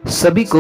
सभी को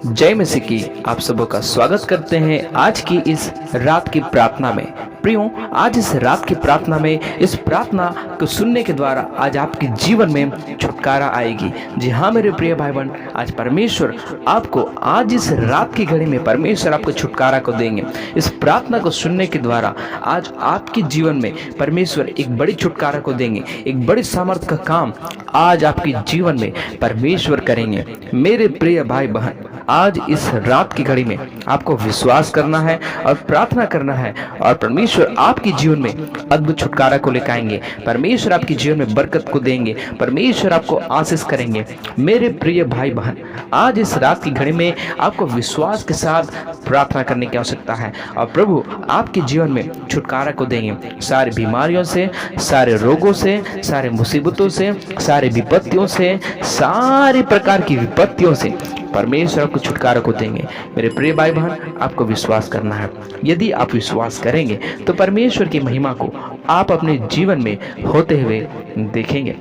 जय मसीह की आप सबों का स्वागत करते हैं आज की इस रात की प्रार्थना में। प्रियो, आज इस रात की प्रार्थना में इस प्रार्थना को सुनने के द्वारा आज आपके जीवन में छुटकारा आएगी। जी हाँ मेरे प्रिय भाई बहन, आज परमेश्वर आपको आज इस रात की घड़ी में परमेश्वर आपको छुटकारा को देंगे। इस प्रार्थना को सुनने के द्वारा आज आपके जीवन में परमेश्वर एक बड़ी छुटकारा को देंगे। एक बड़ी सामर्थ का काम आज आपके जीवन में परमेश्वर करेंगे। मेरे प्रिय भाई बहन, आज इस रात की घड़ी में आपको विश्वास करना है और प्रार्थना करना है और परमेश्वर आपके जीवन में अद्भुत छुटकारा को लेकर आएंगे। परमेश्वर आपके जीवन में बरकत को देंगे। परमेश्वर आपको आशीष करेंगे। मेरे प्रिय भाई बहन, आज इस रात की घड़ी में आपको विश्वास के साथ प्रार्थना करने की आवश्यकता है और प्रभु आपके जीवन में छुटकारा को देंगे। सारी बीमारियों से, सारे रोगों से, सारे मुसीबतों से, सारे विपत्तियों से, सारी प्रकार की विपत्तियों से परमेश्वर आपको छुटकारा को देंगे। मेरे प्रिय भाई बहन, आपको विश्वास करना है। यदि आप विश्वास करेंगे तो परमेश्वर की महिमा को आप अपने जीवन में होते हुए देखेंगे।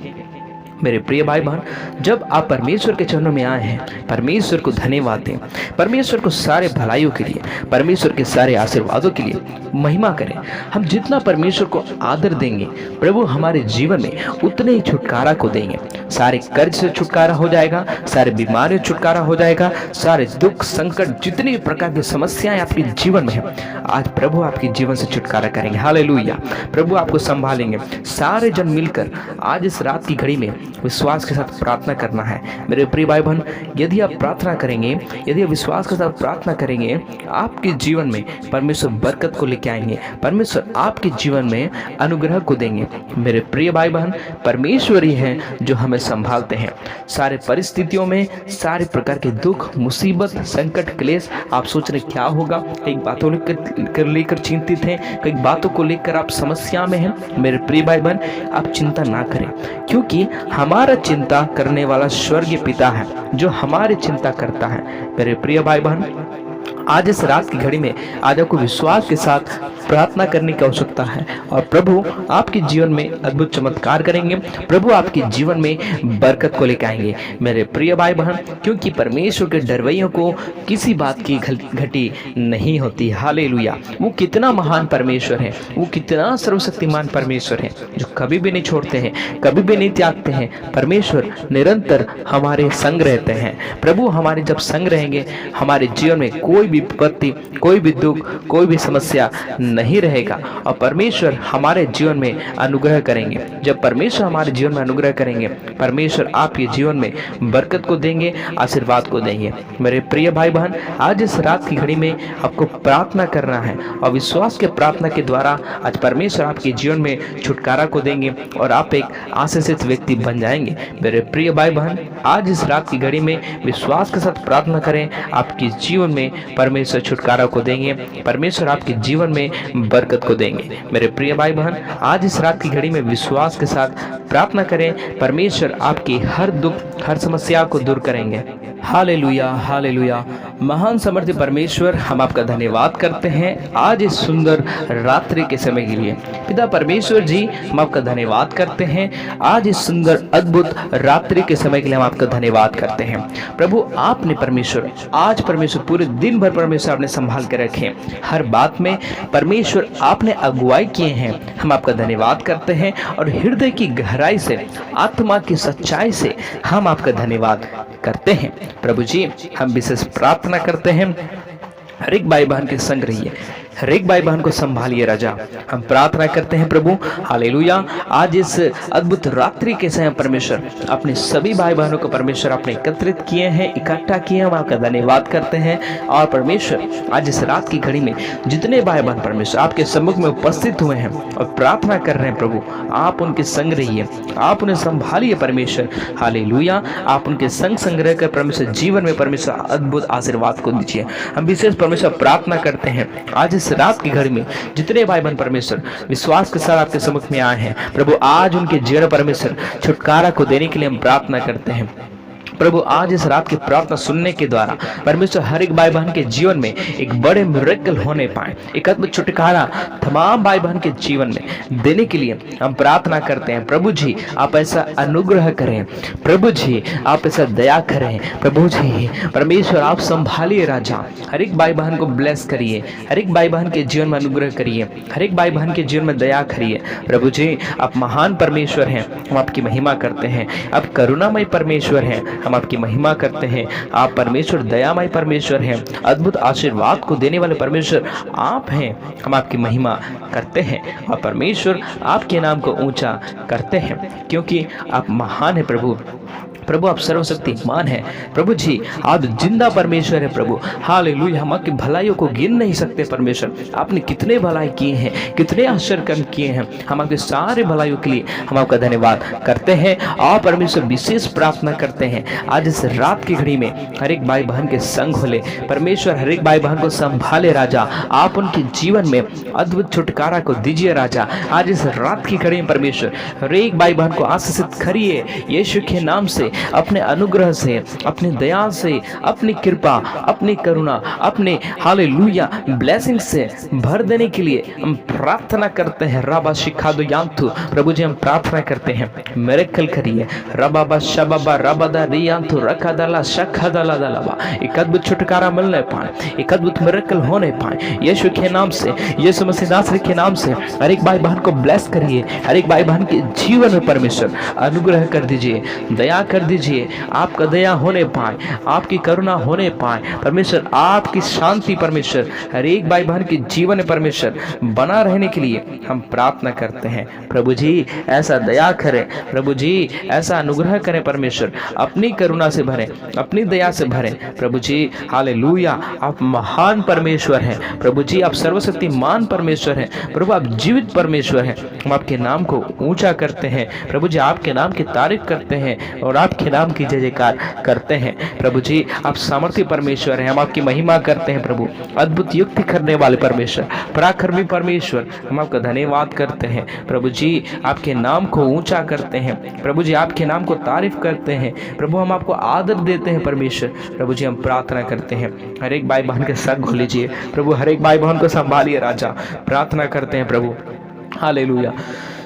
मेरे प्रिय भाई बहन, जब आप परमेश्वर के चरणों में आए हैं, परमेश्वर को धन्यवाद दें। परमेश्वर को सारे भलाइयों के लिए, परमेश्वर के सारे आशीर्वादों के लिए महिमा करें। हम जितना परमेश्वर को आदर देंगे, प्रभु हमारे जीवन में उतने ही छुटकारा को देंगे। सारे कर्ज से छुटकारा हो जाएगा, सारे बीमारियों से छुटकारा हो जाएगा, सारे दुख संकट जितनी प्रकार की समस्याएं आपके जीवन में है, आज प्रभु आपके जीवन से छुटकारा करेंगे। हालेलुया। प्रभु आपको संभालेंगे। सारे जन मिलकर आज इस रात की घड़ी में विश्वास के साथ प्रार्थना करना है। मेरे प्रिय भाई बहन, यदि आप प्रार्थना करेंगे, यदि आप विश्वास के साथ प्रार्थना करेंगे, आपके जीवन में परमेश्वर बरकत को लेके आएंगे। परमेश्वर आपके जीवन में अनुग्रह को देंगे। मेरे प्रिय भाई बहन, परमेश्वर ही है जो हमें संभालते हैं। सारे परिस्थितियों में, सारे प्रकार के दुख, मुसीबत, संकट, क्लेश, आप सोच रहे क्या होगा, कई बातों लेकर चिंतित हैं, कई बातों को लेकर आप समस्या में हैं। मेरे प्रिय भाई बहन, आप चिंता ना करें, क्योंकि हमारा चिंता करने वाला स्वर्गीय पिता है जो हमारी चिंता करता है। मेरे प्रिय भाई बहन, आज इस रात की घड़ी में आज आपको विश्वास के साथ प्रार्थना करने की आवश्यकता है और प्रभु आपके जीवन में अद्भुत चमत्कार करेंगे। प्रभु आपके जीवन में बरकत को लेकर आएंगे। मेरे प्रिय भाई बहन, क्योंकि परमेश्वर के डरवैयों को किसी बात की घटी नहीं होती। हालेलुया। वो कितना महान परमेश्वर है, वो कितना सर्वशक्तिमान परमेश्वर है जो कभी भी नहीं छोड़ते हैं, कभी भी नहीं त्यागते हैं। परमेश्वर निरंतर हमारे संग रहते हैं। प्रभु हमारे जब संग रहेंगे, हमारे जीवन में कोई भी विपत्ति, कोई भी दुख, कोई भी समस्या नहीं रहेगा और परमेश्वर हमारे जीवन में अनुग्रह करेंगे। जब परमेश्वर हमारे जीवन में अनुग्रह करेंगे, परमेश्वर आपके जीवन में बरकत को देंगे, आशीर्वाद को देंगे। मेरे प्रिय भाई बहन, आज इस रात की घड़ी में आपको प्रार्थना करना है और विश्वास के प्रार्थना के द्वारा आज परमेश्वर आपके जीवन में छुटकारा को देंगे और आप एक आशीषित व्यक्ति बन जाएंगे। मेरे प्रिय भाई बहन, आज इस रात की घड़ी में विश्वास के साथ प्रार्थना करें। आपके जीवन में परमेश्वर छुटकारा को देंगे, परमेश्वर आपके जीवन में बरकत को देंगे। मेरे प्रिय भाई बहन, आज इस रात की घड़ी में विश्वास के साथ प्रार्थना करें। परमेश्वर आपकी हर दुख, हर समस्या को दूर करेंगे। Hallelujah, hallelujah. महान समर्थी परमेश्वर, हम आपका धन्यवाद करते हैं आज इस सुंदर रात्रि के समय के लिए। पिता परमेश्वर जी, हम आपका धन्यवाद करते हैं आज इस सुंदर अद्भुत रात्रि के समय के लिए। हम आपका धन्यवाद करते हैं प्रभु। आपने परमेश्वर आज परमेश्वर पूरे दिन भर परमेश्वर आपने संभाल के रखे, हर बात में परमेश्वर आपने अगुवाई किए हैं। हम आपका धन्यवाद करते हैं और हृदय की गहराई से, आत्मा की सच्चाई से हम आपका धन्यवाद करते हैं। प्रभु जी, हम विशेष प्रार्थना करते हैं, हर एक भाई बहन के संग रहिए, हर एक भाई बहन को संभालिए राजा। हम प्रार्थना करते हैं प्रभु, हालेलुया। आज इस अद्भुत रात्रि के समय परमेश्वर अपने सभी भाई बहनों को परमेश्वर आपने एकत्रित किए हैं, इकट्ठा किए। हम आपका धन्यवाद करते हैं और परमेश्वर आज इस रात की घड़ी में जितने भाई बहन परमेश्वर आपके सम्मुख में उपस्थित हुए हैं और प्रार्थना कर रहे हैं प्रभु, आप उनके संग रहिए, आप उन्हें संभालिए परमेश्वर। हालेलुया। आप उनके संग संग्रह कर परमेश्वर जीवन में परमेश्वर अद्भुत आशीर्वाद को दीजिए। हम विशेष परमेश्वर प्रार्थना करते हैं आज इस रात की घड़ी में जितने भाई बहन परमेश्वर विश्वास के साथ आपके सम्मुख में आए हैं प्रभु, आज उनके जीवन परमेश्वर छुटकारा को देने के लिए हम प्रार्थना करते हैं। प्रभु आज इस रात की प्रार्थना सुनने के द्वारा परमेश्वर हर एक भाई बहन के जीवन में एक बड़े मिरेकल होने पाए, एक अद्भुत छुटकारा तमाम भाई बहन के जीवन में देने के लिए हम प्रार्थना करते हैं। प्रभु जी आप ऐसा अनुग्रह करें, प्रभु जी आप ऐसा दया करें, प्रभु जी परमेश्वर आप संभालिए राजा, हर एक भाई बहन को ब्लेस करिए, हर एक भाई बहन के जीवन में अनुग्रह करिए, हर एक भाई बहन के जीवन में दया करिए। प्रभु जी आप महान परमेश्वर हैं, हम आपकी महिमा करते हैं। आप करुणामय परमेश्वर हैं, हम आपकी महिमा करते हैं। आप परमेश्वर दयामय परमेश्वर हैं, अद्भुत आशीर्वाद को देने वाले परमेश्वर आप हैं, हम आपकी महिमा करते हैं। और परमेश्वर आपके नाम को ऊंचा करते हैं क्योंकि आप महान है प्रभु। प्रभु आप सर्वशक्तिमान है, प्रभु जी आप जिंदा परमेश्वर है प्रभु। हालेलुया, हम आपकी भलाइयों को गिन नहीं सकते परमेश्वर, आपने कितने भलाई किए हैं, कितने आश्चर्य कर्म किए हैं। हम आपके सारे भलाइयों के लिए हम आपका धन्यवाद करते हैं और परमेश्वर विशेष प्रार्थना करते हैं आज इस रात की घड़ी में हर एक भाई बहन के संग होले परमेश्वर, हर एक भाई बहन को संभाले राजा, आप उनके जीवन में अद्भुत छुटकारा को दीजिए राजा। आज इस रात की घड़ी में परमेश्वर हर एक भाई बहन को आशीषित करिए यीशु के नाम से, अपने अनुग्रह से, अपनी दया से, अपनी कृपा, अपनी करुणा, अपने हालेलुया ब्लेसिंग से भर देने के लिए हम प्रार्थना करते हैं। रबा शिखा दो यांतु, प्रभु जी हम प्रार्थना करते हैं मिरेकल करिए। रबा शबा रबदा रियांतु रखदला शखदला दलबा, एक अद्भुत छुटकारा मिलने पाए, एक अद्भुत मिरेकल होने पाए यीशु के नाम से, यीशु मसीह नासरी के नाम से। हर एक भाई बहन को ब्लेस करिए, हर एक भाई बहन के जीवन में परमेश्वर अनुग्रह कर दीजिए, दया कर दीजिए, आपका दया होने पाए, आपकी करुणा होने पाए परमेश्वर, आपकी शांति परमेश्वर हर एक भाई बहन के जीवन में परमेश्वर बना रहने के लिए हम प्रार्थना करते हैं। प्रभु जी ऐसा दया करें, प्रभु जी ऐसा अनुग्रह करें परमेश्वर, अपनी करुणा से भरें, अपनी दया से भरें प्रभु जी। हालेलुया, आप महान परमेश्वर हैं प्रभु जी, आप सर्वशक्तिमान परमेश्वर हैं प्रभु, आप जीवित परमेश्वर हैं। हम आपके नाम को ऊंचा करते हैं प्रभु जी, आपके नाम की तारीफ करते हैं और आपके नाम की जय जयकार करते हैं प्रभु जी। आप सामर्थ्य परमेश्वर हैं, हम आपकी महिमा करते हैं प्रभु, अद्भुत युक्ति करने वाले परमेश्वर, पराक्रमी परमेश्वर, हम आपका धन्यवाद करते हैं प्रभु जी। आपके नाम को ऊंचा करते हैं प्रभु जी, आपके नाम को तारीफ करते हैं प्रभु, हम आपको आदर देते हैं परमेश्वर। प्रभु जी हम प्रार्थना करते हैं हर एक भाई बहन के संग हो लीजिए प्रभु, हर एक भाई बहन को संभालिए राजा, प्रार्थना करते हैं प्रभु। हालेलुया,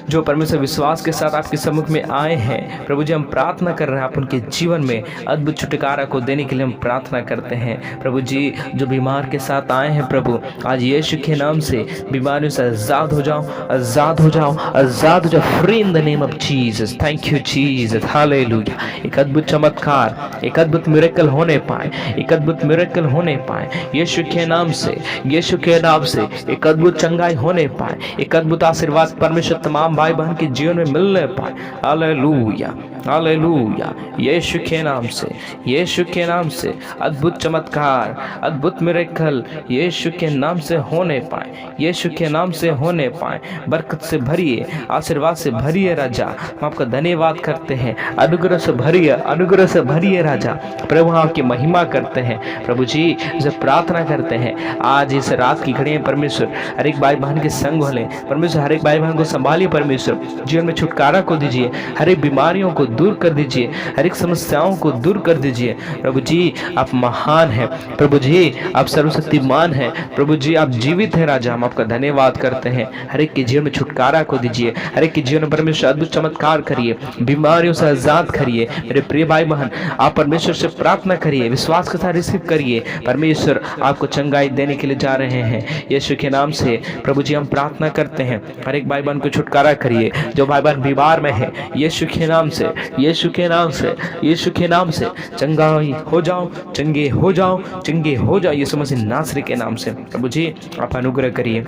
जो परमेश्वर विश्वास के साथ आपके सम्मुख में आए हैं प्रभु जी, हम प्रार्थना कर रहे हैं आप उनके जीवन में अद्भुत छुटकारा को देने के लिए हम प्रार्थना करते हैं प्रभु जी। जो बीमार के साथ आए हैं प्रभु, आज यीशु के नाम से बीमारियों से आजाद हो जाओ, आजाद हो जाओ, आजाद हो जाओ, free in the name of Jesus. Thank you Jesus, hallelujah. एक अद्भुत चमत्कार, एक अद्भुत मिरेकल होने पाए, एक अद्भुत मिरेकल होने पाए यीशु के नाम से, यीशु के नाम से एक अद्भुत चंगाई होने पाए, एक अद्भुत आशीर्वाद परमेश्वर तमाम भाई बहन के जीवन में मिलने पाए। हालेलुया, हालेलुया, यीशु के नाम से, यीशु के नाम से अद्भुत चमत्कार, अद्भुत मिरेकल यीशु के नाम से होने पाए, यीशु के नाम से होने पाए। बरकत से भरिए, आशीर्वाद से भरिए राजा, हम आपका धन्यवाद करते हैं। अनुग्रह से भरिए, अनुग्रह से भरिए राजा, प्रभु हम आपकी महिमा करते हैं प्रभु जी। जब प्रार्थना करते हैं आज इस रात की घड़ी में परमेश्वर हर एक भाई बहन के संग हो लें परमेश्वर, हर एक भाई बहन को संभालिए परमेश्वर, जीवन में छुटकारा को दीजिए, हर एक बीमारियों को दूर कर दीजिए, हर एक समस्याओं को दूर कर दीजिए प्रभु जी। आप महान हैं प्रभु जी, आप सर्वशक्तिमान हैं प्रभु जी, आप जीवित हैं राजा, हम आपका धन्यवाद करते हैं। हर एक के जीवन में छुटकारा को दीजिए, हर एक के जीवन में परमेश्वर अद्भुत चमत्कार करिए, बीमारियों से आजाद करिए मेरे प्रिय भाई बहन। आप परमेश्वर से प्रार्थना करिए, विश्वास के साथ रिसीव करिए, परमेश्वर आपको चंगाई देने के लिए जा रहे हैं यीशु के नाम से प्रभु जी। हम प्रार्थना करते हैं हर एक भाई बहन को छुटकारा करिए, जो भाई बहन बीमार में है यीशु के नाम से, यीशु के नाम से, यीशु के नाम से चंगा हो जाओ, चंगे हो जाओ, चंगे हो जाओ यीशु मसीह नासरी के नाम से प्रभु जी। आप अनुग्रह करिए।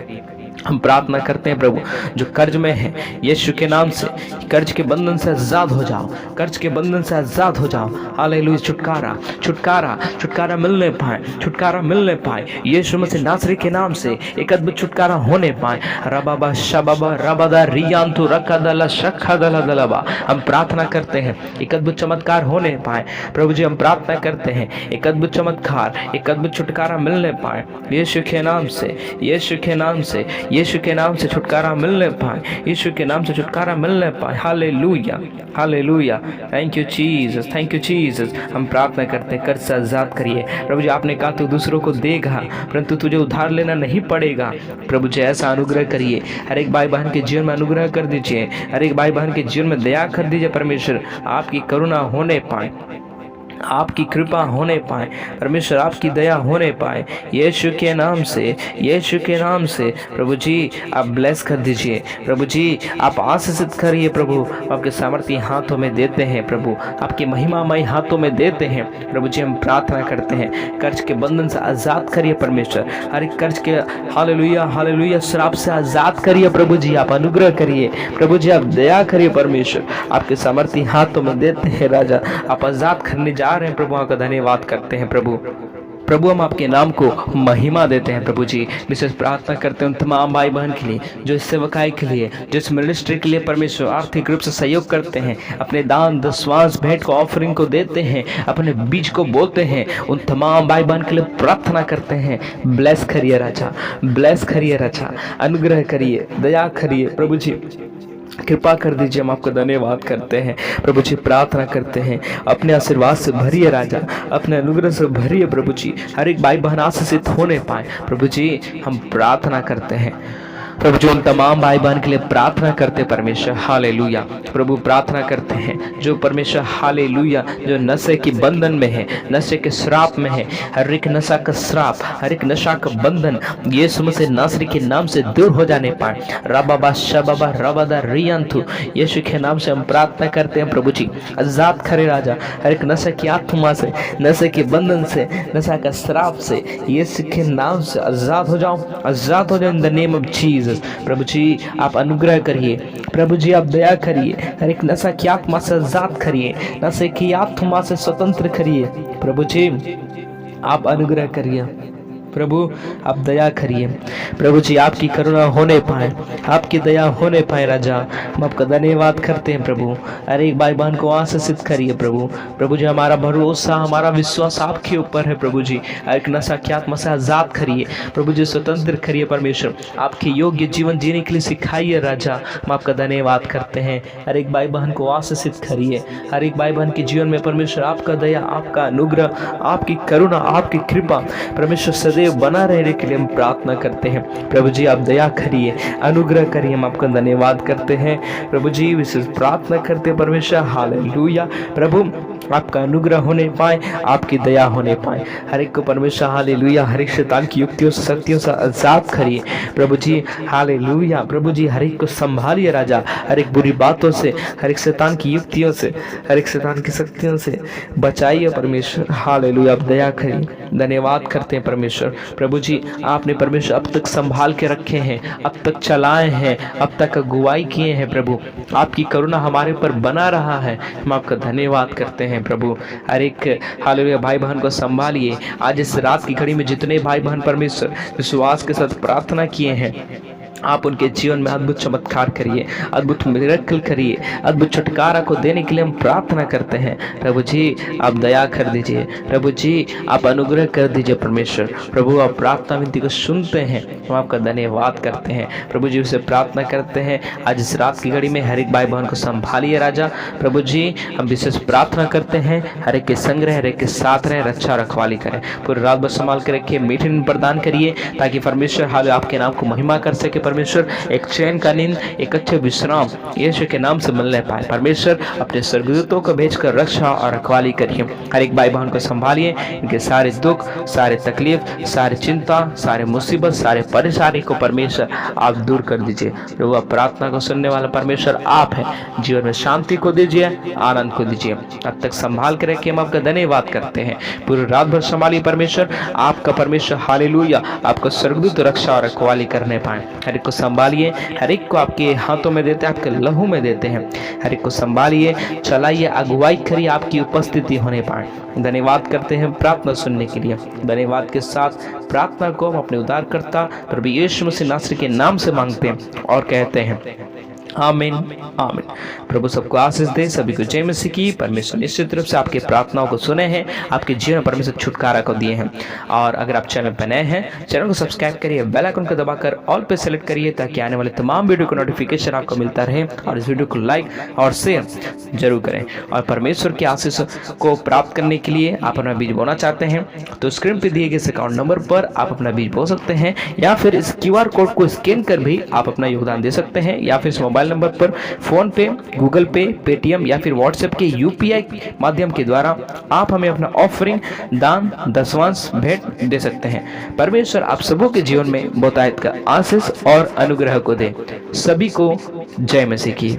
हम प्रार्थना करते हैं प्रभु, जो कर्ज में है यीशु के नाम से कर्ज के बंधन से आजाद हो जाओ, कर्ज के बंधन से आजाद हो जाओ। हालेलुया, छुटकारा, छुटकारा, छुटकारा मिलने पाए, छुटकारा मिलने पाए यीशु मसीह नासरी के नाम से एक अद्भुत छुटकारा होने पाए। रबाबा शबाबा रबादा रियांतु रकादला शखादला दलबा, हम प्रार्थना करते हैं एक अद्भुत चमत्कार होने पाए प्रभु जी। हम प्रार्थना करते हैं एक अद्भुत चमत्कार, एक अद्भुत छुटकारा मिलने पाए यीशु के नाम से, यीशु के नाम से, यीशु के नाम से छुटकारा मिलने पाए, यीशु के नाम से छुटकारा मिलने पाए। Hallelujah, hallelujah. Thank you Jesus, thank you Jesus. हम प्रार्थना करते हैं, कर्ज से आजाद करिए प्रभु जी। आपने कहा तू दूसरों को देगा परंतु तुझे उधार लेना नहीं पड़ेगा। प्रभु जी ऐसा अनुग्रह करिए, हर एक भाई बहन के जीवन में अनुग्रह कर दीजिए, हर एक भाई बहन के जीवन में दया कर दीजिए परमेश्वर। आपकी करुणा होने पाए, आपकी कृपा होने पाए परमेश्वर, आपकी दया होने पाए यीशु के नाम से, यीशु के नाम से। प्रभु जी आप ब्लेस कर दीजिए, प्रभु जी आप आशीषित करिए प्रभु। आपके सामर्थ्य हाथों में देते हैं प्रभु, आपके महिमामय हाथों में देते हैं प्रभु जी। हम प्रार्थना करते हैं कर्ज के बंधन से आज़ाद करिए परमेश्वर, हर एक कर्ज के हालेलुया हालेलुया श्राप से आज़ाद करिए प्रभु जी। आप अनुग्रह करिए प्रभु जी, आप दया करिए परमेश्वर। आपके सामर्थ्य हाथों में देते हैं राजा, आप आज़ाद करने जा रहे हैं प्रभु। आपका धन्यवाद करते हैं प्रभु। प्रभु हम आपके नाम को महिमा देते हैं प्रभु जी। विशेष प्रार्थना करते हैं उन तमाम भाई बहन के लिए जो इस सेवकाई के लिए, जो इस मिनिस्ट्री के लिए परमेश्वर आर्थिक रूप से सहयोग करते हैं, अपने दान दशवांश भेंट को ऑफरिंग को देते हैं, अपने बीज को बोते हैं। उन तमाम भाई बहन के लिए प्रार्थना करते हैं, ब्लेस करिए राजा, ब्लेस करिए राजा, अनुग्रह करिए, दया करिए प्रभु जी, कृपा कर दीजिए। हम आपको धन्यवाद करते हैं प्रभु जी। प्रार्थना करते हैं अपने आशीर्वाद से भरिए राजा, अपने अनुग्रह से भरिए प्रभु जी। हर एक भाई बहन आशीषित होने पाए प्रभु जी। हम प्रार्थना करते हैं प्रभु जी, उन तमाम भाई बहन के लिए प्रार्थना करते परमेश्वर। हालेलुया प्रभु, प्रार्थना करते हैं जो परमेश्वर हालेलुया जो नशे की बंधन में है, नशे के श्राप में है, हर एक नशा का श्राप, हर एक नशा का बंधन यीशु मसीह नासरी के नाम से दूर हो जाने पाए। रबाबा शबाबा रबादा रियंतु, यीशु के नाम से हम प्रार्थना करते हैं प्रभु जी। आजाद करे राजा, हर एक नशे की आत्मा से, नशे के बंधन से, नशा का श्राप से यीशु के नाम से आजाद हो जाओ, आजाद हो जाओ in the name of Jesus. प्रभु जी आप अनुग्रह करिए प्रभु जी, आप दया करिए, हर एक नशा की आत्मा से आजाद करिए, नशे की आत्मा से स्वतंत्र करिए प्रभु जी। आप अनुग्रह करिए प्रभु, आप दया करिए प्रभु जी। आपकी करुणा होने पाए, आपकी दया होने पाए राजा। हम आपका धन्यवाद करते हैं प्रभु। हर एक भाई बहन को आशीषित करिए प्रभु। प्रभु जी हमारा भरोसा, हमारा विश्वास आपके ऊपर है प्रभु जी। एक नशा की आत्मा से आजाद करिए प्रभु जी, स्वतंत्र करिए परमेश्वर। आपके योग्य जीवन जीने के लिए सिखाइए राजा। हम आपका धन्यवाद करते हैं। हर एक भाई बहन को आशीषित करिए, हर एक भाई बहन के जीवन में परमेश्वर आपका दया, आपका अनुग्रह, आपकी करुणा, आपकी कृपा परमेश्वर सदैव बना रहने के लिए हम प्रार्थना करते हैं प्रभु जी। आप दया करिए, अनुग्रह करिए। हम आपका धन्यवाद करते हैं प्रभु जी। विशेष प्रार्थना करते हैं परमेश्वर हालेलुया प्रभु, आपका अनुग्रह होने पाए, आपकी दया होने पाए। हर एक को परमेश्वर हालेलुया हर एक शैतान की युक्तियों से, शक्तियों से आजाद करिए प्रभु जी। हालेलुया प्रभु जी, हर एक को संभालिए राजा, हर एक बुरी बातों से, हर एक शैतान की युक्तियों से, हर एक शैतान की शक्तियों से बचाइए परमेश्वर। हालेलुया आप दया करिए। धन्यवाद करते हैं परमेश्वर। प्रभु जी आपने परमेश्वर अब तक संभाल के रखे हैं, अब तक चलाए हैं, अब तक अगुवाई किए हैं प्रभु। आपकी करुणा हमारे ऊपर बना रहा है, हम आपका धन्यवाद करते हैं प्रभु। हर एक हालेलुया भाई बहन को संभालिए। आज इस रात की घड़ी में जितने भाई बहन परमेश्वर विश्वास के साथ प्रार्थना किए हैं, आप उनके जीवन में अद्भुत चमत्कार करिए, अद्भुत मिरेकल करिए, अद्भुत छुटकारा को देने के लिए हम प्रार्थना करते हैं प्रभु जी। आप दया कर दीजिए प्रभु जी, आप अनुग्रह कर दीजिए परमेश्वर। प्रभु आप प्रार्थना विनती को सुनते हैं, हम आपका धन्यवाद करते हैं प्रभु जी। उसे प्रार्थना करते हैं आज इस रात की घड़ी में हर एक भाई बहन को संभालिए राजा। प्रभु जी हम विशेष प्रार्थना करते हैं, हर एक के संग रहे, हर एक के साथ रहे, रक्षा रखवाली करें, पूरी रात भर संभाल के रखिए, मीठी नींद प्रदान करिए ताकि परमेश्वर हाल आपके नाम को महिमा कर सके परमेश्वर। एक चैन का नींद, एक अच्छे विश्राम यीशु के नाम से मिलने पाए परमेश्वर। अपने स्वर्गदूतों को भेजकर रक्षा और रखवाली करिए, हर एक भाई बहन को संभालिए, इनके सारे दुख, सारे तकलीफ, सारी चिंता, सारे मुसीबत, सारे परेशानी को परमेश्वर आप दूर कर दीजिए। प्रभु आप प्रार्थना को सुनने वाला परमेश्वर आप है, जीवन में शांति को दीजिए, आनंद को दीजिए। अब तक संभाल के रखिए, हम आपका धन्यवाद करते हैं। पूरी रात भर संभालिए परमेश्वर, आपका परमेश्वर हालेलुया आपको स्वर्गदूत रक्षा और रखवाली करने पाए। हर एक को संभालिए, हर एक को आपके हाथों में देते हैं, आपके लहू में देते हैं। हर एक को संभालिए, चलाइए, अगुवाई करिए, आपकी उपस्थिति होने पाए। धन्यवाद करते हैं प्रार्थना सुनने के लिए। धन्यवाद के साथ प्रार्थना को हम अपने उद्धारकर्ता प्रभु यीशु मसीह नासरी के नाम से मांगते हैं और कहते हैं आमीन आमीन। प्रभु सबको आशीष दे, सभी को जय मसीह की। परमेश्वर निश्चित रूप से आपके प्रार्थनाओं को सुने हैं, आपके जीवन में परमेश्वर छुटकारा को दिए हैं। और अगर आप चैनल पर नए हैं, चैनल को सब्सक्राइब करिए, बेल आइकन को दबाकर ऑल पे सेलेक्ट करिए, ताकि आने वाले तमाम वीडियो का नोटिफिकेशन आपको मिलता रहे। और इस वीडियो को लाइक और शेयर जरूर करें। और परमेश्वर की आशीष को प्राप्त करने के लिए आप अपना बीज बोना चाहते हैं तो स्क्रीन पर दिए गए इस अकाउंट नंबर पर आप अपना बीज बो सकते हैं, या फिर इस QR कोड को स्कैन कर भी आप अपना योगदान दे सकते हैं, या फिर इस मोबाइल नंबर पर फोन पे, गूगल पे, पेटीएम या फिर व्हाट्सएप के UPI माध्यम के द्वारा आप हमें अपना ऑफरिंग, दान, दशवांश भेंट दे सकते हैं। परमेश्वर आप सबों के जीवन में बहुतायत का आशीष और अनुग्रह को दे। सभी को जय मसीह की।